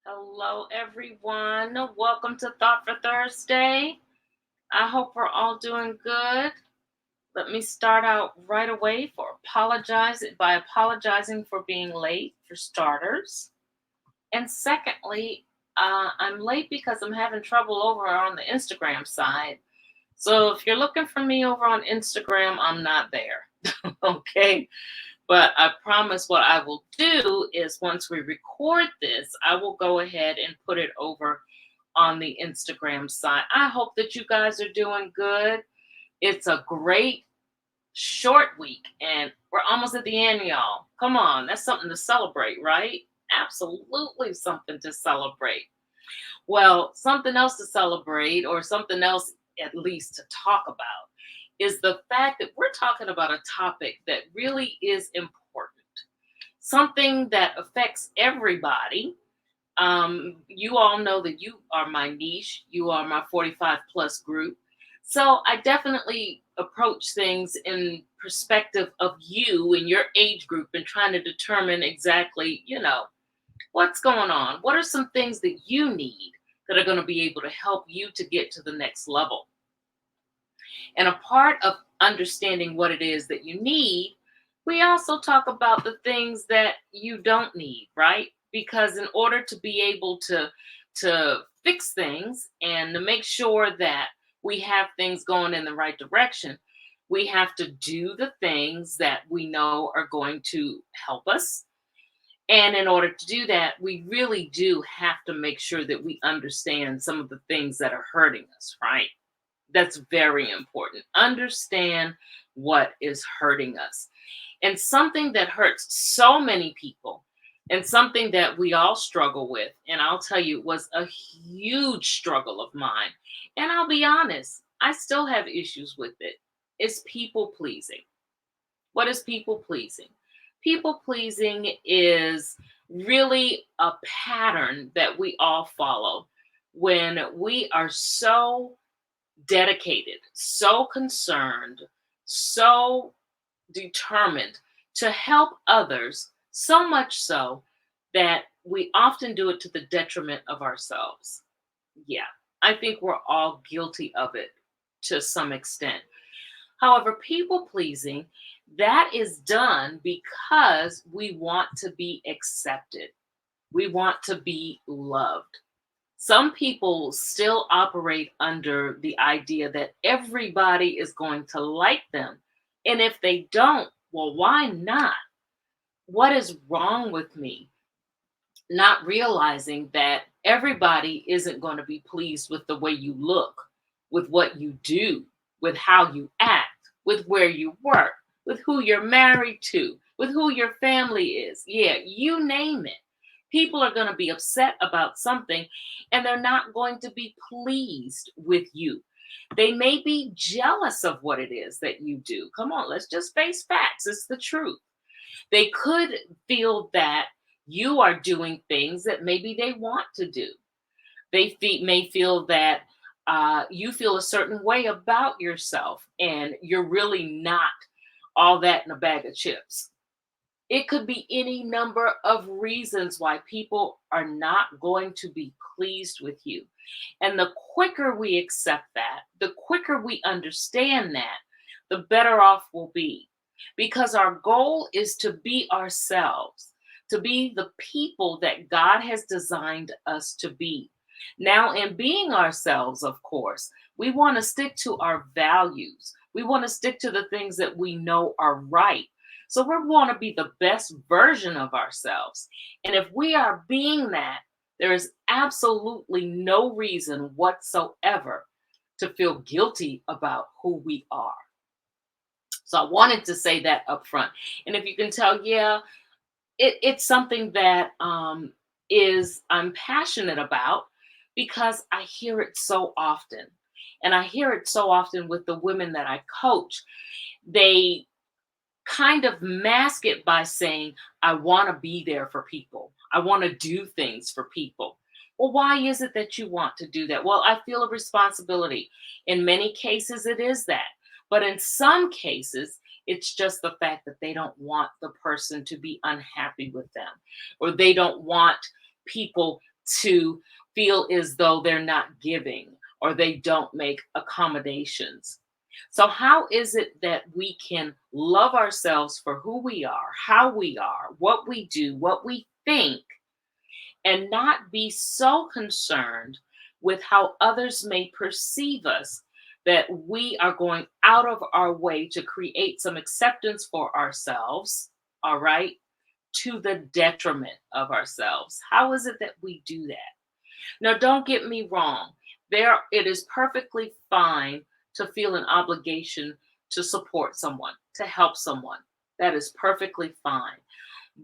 Hello, everyone. Welcome to Thought for Thursday. I hope we're all doing good. Let me start out right away by apologizing for being late, for starters. And secondly, I'm late because I'm having trouble over on the Instagram side. So if you're looking for me over on Instagram, I'm not there. Okay. But I promise what I will do is once we record this, I will go ahead and put it over on the Instagram side. I hope that you guys are doing good. It's a great short week and we're almost at the end, y'all. Come on, that's something to celebrate, right? Absolutely something to celebrate. Well, something else to celebrate, or something else at least to talk about, is the fact that we're talking about a topic that really is important, something that affects everybody. You all know that you are my niche, you are my 45 plus group. So I definitely approach things in perspective of you and your age group and trying to determine exactly, what's going on. What are some things that you need that are going to be able to help you to get to the next level? And a part of understanding what it is that you need, we also talk about the things that you don't need, right? Because in order to be able to fix things and to make sure that we have things going in the right direction, we have to do the things that we know are going to help us. And in order to do that, we really do have to make sure that we understand some of the things that are hurting us, right? That's very important. Understand what is hurting us. And something that hurts so many people, and something that we all struggle with, and I'll tell you, it was a huge struggle of mine. And I'll be honest, I still have issues with it. It's people pleasing. What is people pleasing? People pleasing is really a pattern that we all follow when we are so dedicated, so concerned, so determined to help others, so much so that we often do it to the detriment of ourselves. Yeah, I think we're all guilty of it to some extent. However, people pleasing, that is done because we want to be accepted. We want to be loved. Some people still operate under the idea that everybody is going to like them. And if they don't, well, why not? What is wrong with me? Not realizing that everybody isn't going to be pleased with the way you look, with what you do, with how you act, with where you work, with who you're married to, with who your family is. Yeah, you name it. People are going to be upset about something and they're not going to be pleased with you. They may be jealous of what it is that you do. Come on, let's just face facts. It's the truth. They could feel that you are doing things that maybe they want to do. May feel that you feel a certain way about yourself and you're really not all that in a bag of chips. It could be any number of reasons why people are not going to be pleased with you. And the quicker we accept that, the quicker we understand that, the better off we'll be. Because our goal is to be ourselves, to be the people that God has designed us to be. Now, in being ourselves, of course, we want to stick to our values. We want to stick to the things that we know are right. So we want to be the best version of ourselves. And if we are being that, there is absolutely no reason whatsoever to feel guilty about who we are. So I wanted to say that up front. And if you can tell, yeah, it's something that is I'm passionate about because I hear it so often. And I hear it so often with the women that I coach. They kind of mask it by saying, I want to be there for people. I want to do things for people. Well, why is it that you want to do that? Well, I feel a responsibility. In many cases, it is that. But in some cases, it's just the fact that they don't want the person to be unhappy with them, or they don't want people to feel as though they're not giving or they don't make accommodations. So, how is it that we can love ourselves for who we are, how we are, what we do, what we think, and not be so concerned with how others may perceive us that we are going out of our way to create some acceptance for ourselves, all right, to the detriment of ourselves? How is it that we do that? Now, don't get me wrong. There, it is perfectly fine to feel an obligation to support someone, to help someone. That is perfectly fine.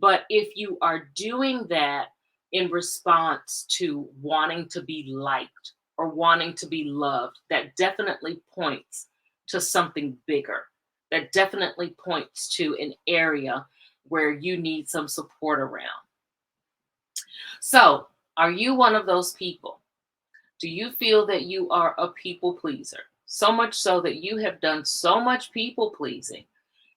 But if you are doing that in response to wanting to be liked or wanting to be loved, that definitely points to something bigger. That definitely points to an area where you need some support around. So, are you one of those people? Do you feel that you are a people pleaser? So much so that you have done so much people pleasing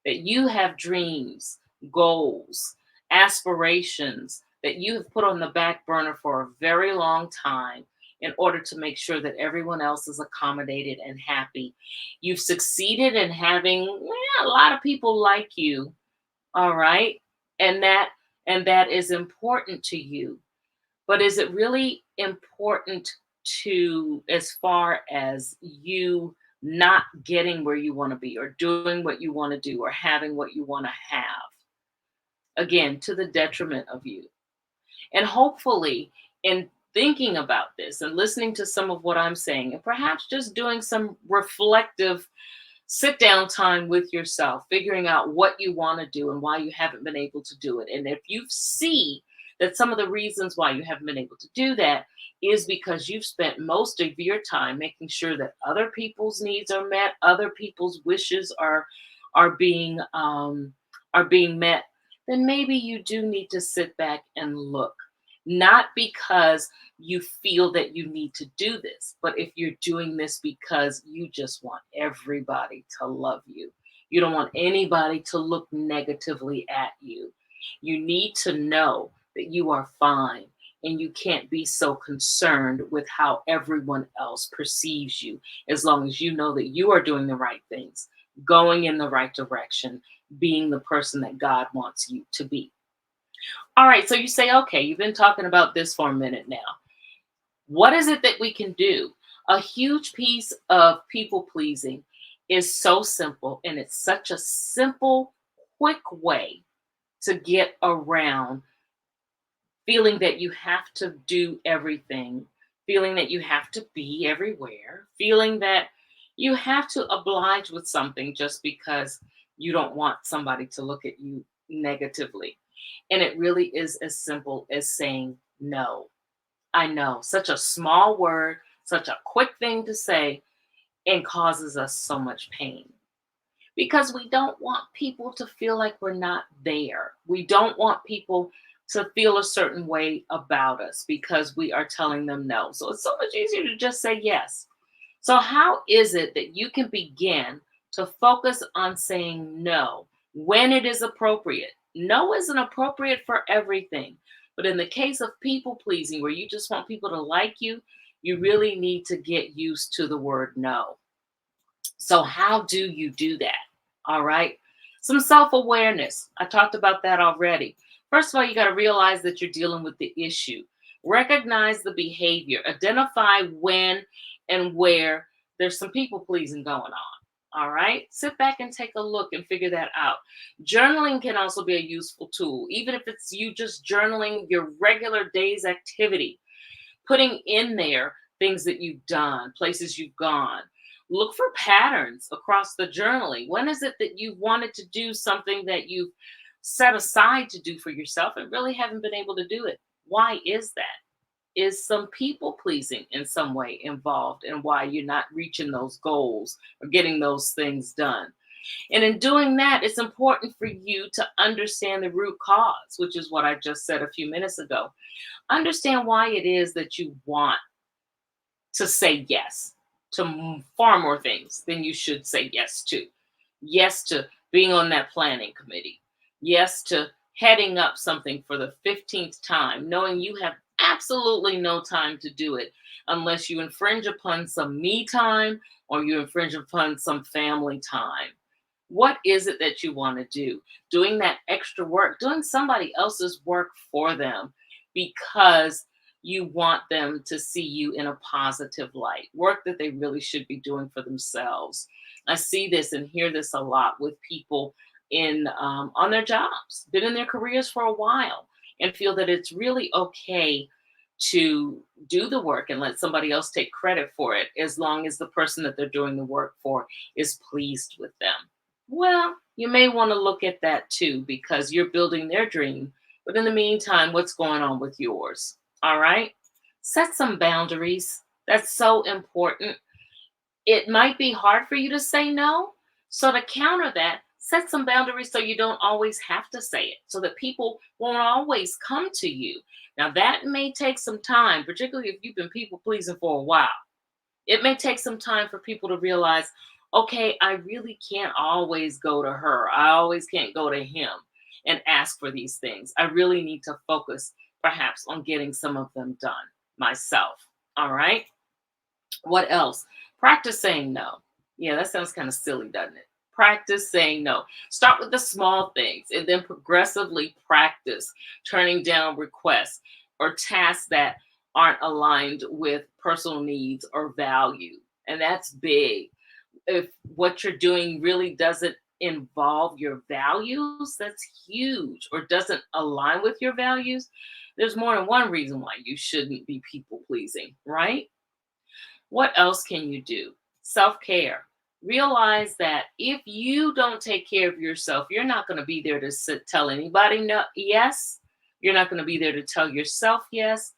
that you have dreams, goals, aspirations that you have put on the back burner for a very long time in order to make sure that everyone else is accommodated and happy. You've succeeded in having a lot of people like you, all right? And that is important to you. But is it really important to as far as you not getting where you want to be or doing what you want to do or having what you want to have? Again, to the detriment of you. And hopefully, in thinking about this and listening to some of what I'm saying, and perhaps just doing some reflective sit down time with yourself, figuring out what you want to do and why you haven't been able to do it. And if you see that some of the reasons why you haven't been able to do that is because you've spent most of your time making sure that other people's needs are met, other people's wishes are being are being met, then maybe you do need to sit back and look. Not because you feel that you need to do this, but if you're doing this because you just want everybody to love you, you don't want anybody to look negatively at you. You need to know that you are fine and you can't be so concerned with how everyone else perceives you as long as you know that you are doing the right things, going in the right direction, being the person that God wants you to be. All right, so you say, okay, you've been talking about this for a minute now. What is it that we can do? A huge piece of people pleasing is so simple, and it's such a simple, quick way to get around feeling that you have to do everything, feeling that you have to be everywhere, feeling that you have to oblige with something just because you don't want somebody to look at you negatively. And it really is as simple as saying no. I know, such a small word, such a quick thing to say, and causes us so much pain because we don't want people to feel like we're not there. We don't want people to feel a certain way about us because we are telling them no. So it's so much easier to just say yes. So, how is it that you can begin to focus on saying no when it is appropriate? No isn't appropriate for everything. But in the case of people pleasing, where you just want people to like you really need to get used to the word no. So, how do you do that? All right. Some self awareness. I talked about that already. First of all, you got to realize that you're dealing with the issue. Recognize the behavior. Identify when and where there's some people pleasing going on. All right. Sit back and take a look and figure that out. Journaling can also be a useful tool, even if it's you just journaling your regular day's activity, putting in there things that you've done, places you've gone. Look for patterns across the journaling. When is it that you wanted to do something that you've set aside to do for yourself and really haven't been able to do it? Why is that? Is some people pleasing in some way involved in why you're not reaching those goals or getting those things done? And in doing that, it's important for you to understand the root cause, which is what I just said a few minutes ago. Understand why it is that you want to say yes to far more things than you should say yes to. Yes to being on that planning committee. Yes to heading up something for the 15th time, knowing you have Absolutely no time to do it unless you infringe upon some me time or you infringe upon some family time. What is it that you want to do? Doing that extra work, doing somebody else's work for them because you want them to see you in a positive light, work that they really should be doing for themselves. I see this and hear this a lot with people in on their jobs, been in their careers for a while, and feel that it's really okay to do the work and let somebody else take credit for it as long as the person that they're doing the work for is pleased with them. Well, you may want to look at that too because you're building their dream. But in the meantime, what's going on with yours? All right. Set some boundaries. That's so important. It might be hard for you to say no. So, to counter that, set some boundaries so you don't always have to say it, so that people won't always come to you. Now, that may take some time, particularly if you've been people pleasing for a while. It may take some time for people to realize, okay, I really can't always go to her. I always can't go to him and ask for these things. I really need to focus perhaps on getting some of them done myself. All right. What else? Practice saying no. Yeah, that sounds kind of silly, doesn't it? Practice saying no. Start with the small things and then progressively practice turning down requests or tasks that aren't aligned with personal needs or value. And that's big. If what you're doing really doesn't involve your values, that's huge, or doesn't align with your values, there's more than one reason why you shouldn't be people pleasing, right? What else can you do? Self care. Realize that if you don't take care of yourself, you're not going to be there to tell anybody no, yes. You're not going to be there to tell yourself yes.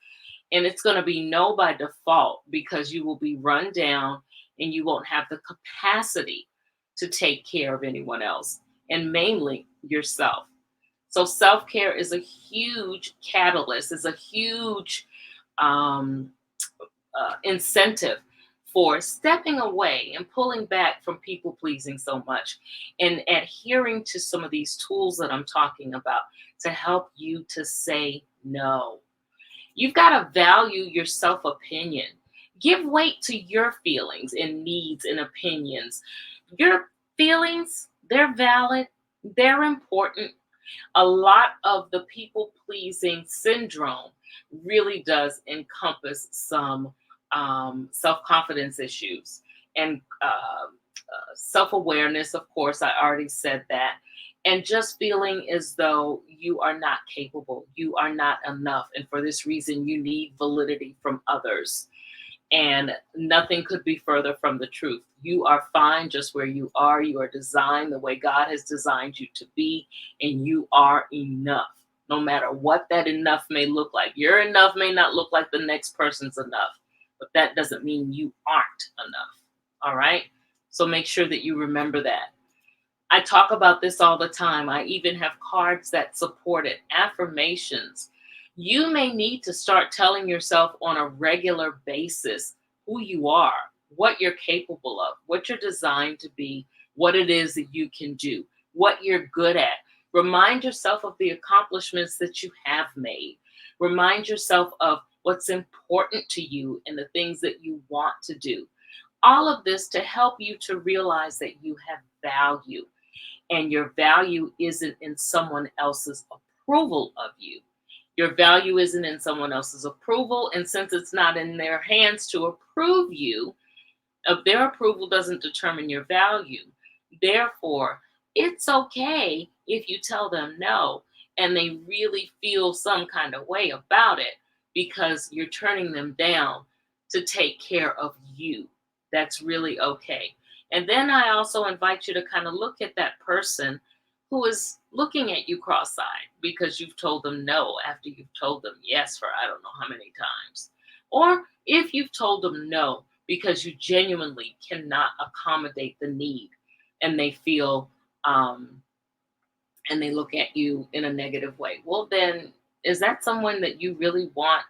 And it's going to be no by default because you will be run down and you won't have the capacity to take care of anyone else and mainly yourself. So self care is a huge catalyst, is a huge um, incentive for stepping away and pulling back from people pleasing so much and adhering to some of these tools that I'm talking about to help you to say no. You've got to value your self opinion. Give weight to your feelings and needs and opinions. Your feelings, they're valid, they're important. A lot of the people pleasing syndrome really does encompass some self confidence issues and self awareness. Of course, I already said that. And just feeling as though you are not capable, you are not enough. And for this reason, you need validity from others. And nothing could be further from the truth. You are fine just where you are. You are designed the way God has designed you to be, and you are enough. No matter what that enough may look like. Your enough may not look like the next person's enough, but that doesn't mean you aren't enough. All right? So make sure that you remember that. I talk about this all the time. I even have cards that support it, affirmations. You may need to start telling yourself on a regular basis who you are, what you're capable of, what you're designed to be, what it is that you can do, what you're good at. Remind yourself of the accomplishments that you have made. Remind yourself of what's important to you and the things that you want to do. All of this to help you to realize that you have value and your value isn't in someone else's approval of you. Your value isn't in someone else's approval. And since it's not in their hands to approve you, of their approval doesn't determine your value. Therefore, it's okay if you tell them no and they really feel some kind of way about it because you're turning them down to take care of you. That's really okay. And then I also invite you to kind of look at that person who is looking at you cross-eyed because you've told them no after you've told them yes for I don't know how many times. Or if you've told them no because you genuinely cannot accommodate the need and they feel and they look at you in a negative way. Well, then is that someone that you really want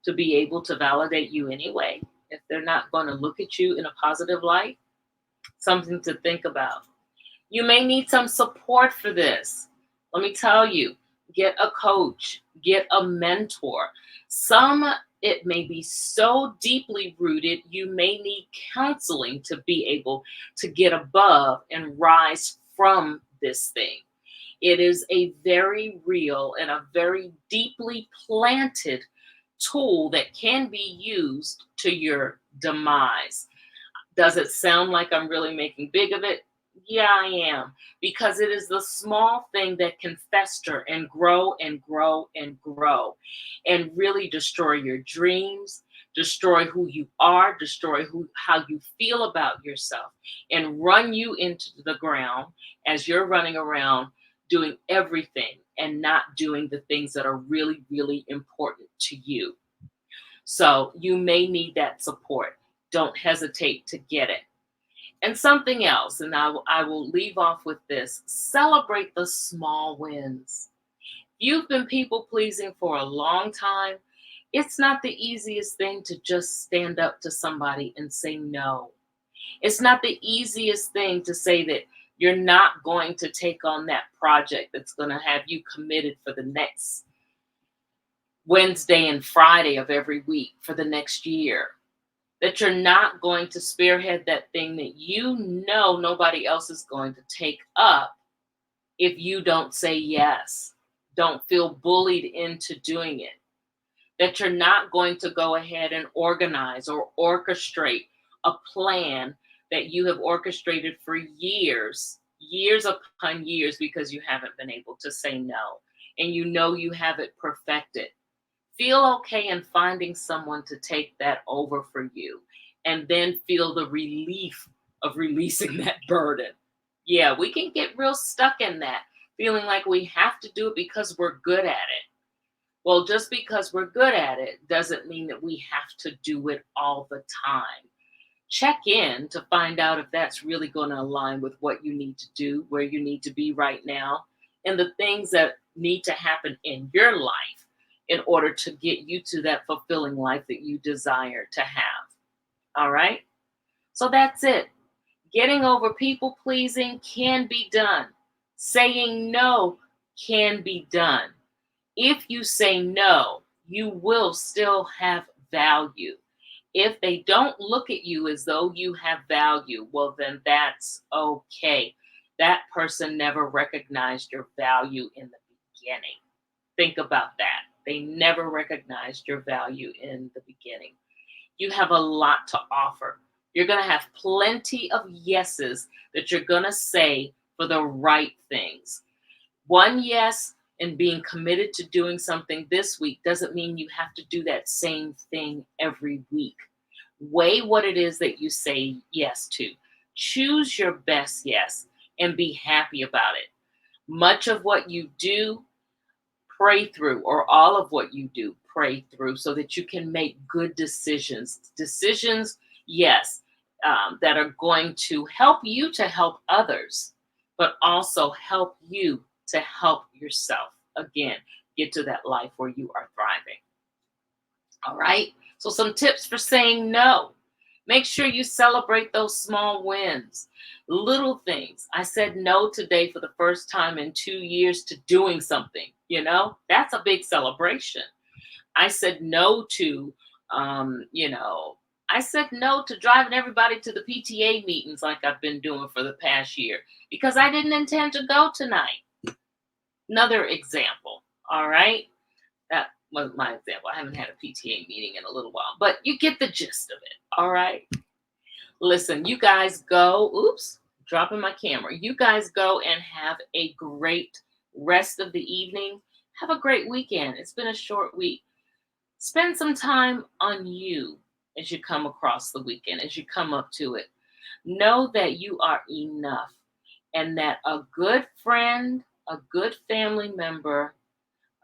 to be able to validate you anyway? If they're not going to look at you in a positive light, something to think about. You may need some support for this. Let me tell you, Get a coach, get a mentor. Some, it may be so deeply rooted, you may need counseling to be able to get above and rise from this thing. It is a very real and a very deeply planted tool that can be used to your demise. Does it sound like I'm really making big of it? Yeah, I am. Because it is the small thing that can fester and grow and grow and grow and really destroy your dreams, destroy who you are, destroy how you feel about yourself, and run you into the ground as you're running around doing everything and not doing the things that are really, really important to you. So you may need that support. Don't hesitate to get it. And something else, and I will leave off with this: celebrate the small wins. You've been people pleasing for a long time. It's not the easiest thing to just stand up to somebody and say no. It's not the easiest thing to say that you're not going to take on that project that's going to have you committed for the next Wednesday and Friday of every week for the next year. That you're not going to spearhead that thing that you know nobody else is going to take up if you don't say yes. Don't feel bullied into doing it. That you're not going to go ahead and organize or orchestrate a plan that you have orchestrated for years, years upon years, because you haven't been able to say no. And you know you have it perfected. Feel okay in finding someone to take that over for you, and then feel the relief of releasing that burden. Yeah, we can get real stuck in that, feeling like we have to do it because we're good at it. Well, just because we're good at it doesn't mean that we have to do it all the time. Check in to find out if that's really going to align with what you need to do, where you need to be right now, and the things that need to happen in your life in order to get you to that fulfilling life that you desire to have. All right? So that's it. Getting over people pleasing can be done. Saying no can be done. If you say no, you will still have value. If they don't look at you as though you have value, well, then that's okay. That person never recognized your value in the beginning. Think about that. They never recognized your value in the beginning. You have a lot to offer. You're going to have plenty of yeses that you're going to say for the right things. One yes and being committed to doing something this week doesn't mean you have to do that same thing every week. Weigh what it is that you say yes to. Choose your best yes and be happy about it. Much of what you do, pray through, or all of what you do, pray through, so that you can make good decisions. Decisions, yes, that are going to help you to help others, but also help you to help yourself. Again, get to that life where you are thriving. All right. So, some tips for saying no: make sure you celebrate those small wins, little things. I said no today for the first time in 2 years to doing something. That's a big celebration. I said no to, um, you know, I said no to driving everybody to the PTA meetings like I've been doing for the past year because I didn't intend to go tonight. Another example. All right. That was my example. I haven't had a PTA meeting in a little while, but you get the gist of it. All right. Listen, you guys go. Oops, dropping my camera. You guys go and have a great rest of the evening. Have a great weekend. It's been a short week. Spend some time on you as you come across the weekend, as you come up to it. Know that you are enough and that a good friend, a good family member,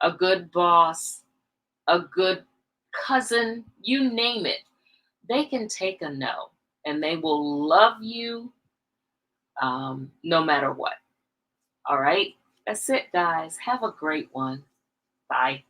a good boss, a good cousin, you name it, they can take a no and they will love you no matter what. All right. That's it, guys. Have a great one. Bye.